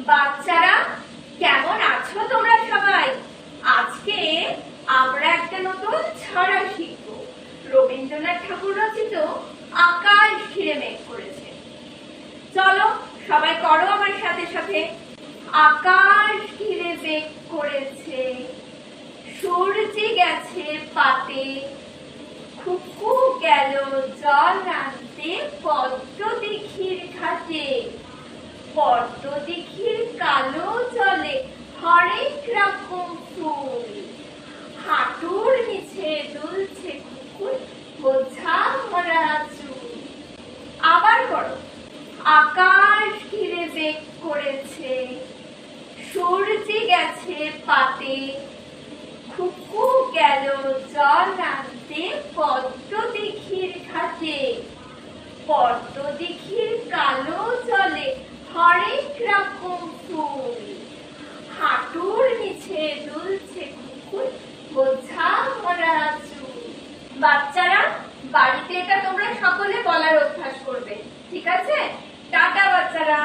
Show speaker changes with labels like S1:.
S1: বাচ্চারা কেমন আছো তোমরা সবাই? আজকে আমরা একটা নতুন ছড়া শিখব। রবীন্দ্রনাথ ঠাকুর রচিত আকাশ ঘিরে মেঘ করেছে। চলো সবাই করো আমার সাথে সাথে। আকাশ ঘিরে মেঘ করেছে, সূর্যি গেছে পাতে, খুকু গেল জল আনতে পদ্ম দিঘির ঘাটে। পদ্ম দিঘির কালো জলে হরেক রকম ফুল, হাঁটুর নিচে দুলছে কুকুর বোঝা ভরা চুল। আবার করো। আকাশ ঘিরে মেঘ করেছে, সূর্যি গেছে পাতে, খুকু গেল জল আনতে পদ্ম দিঘির ঘাটে। পদ্ম দিঘির কালো জলে হরেক রকম ফুল, হাঁটুর নিচে দুলছে কুকুর বোঝা ভরা চুল। বাচ্চারা বাড়িতে এটা তোমরা সকলে বলার অভ্যাস করবে, ঠিক আছে? টাটা বাচ্চারা।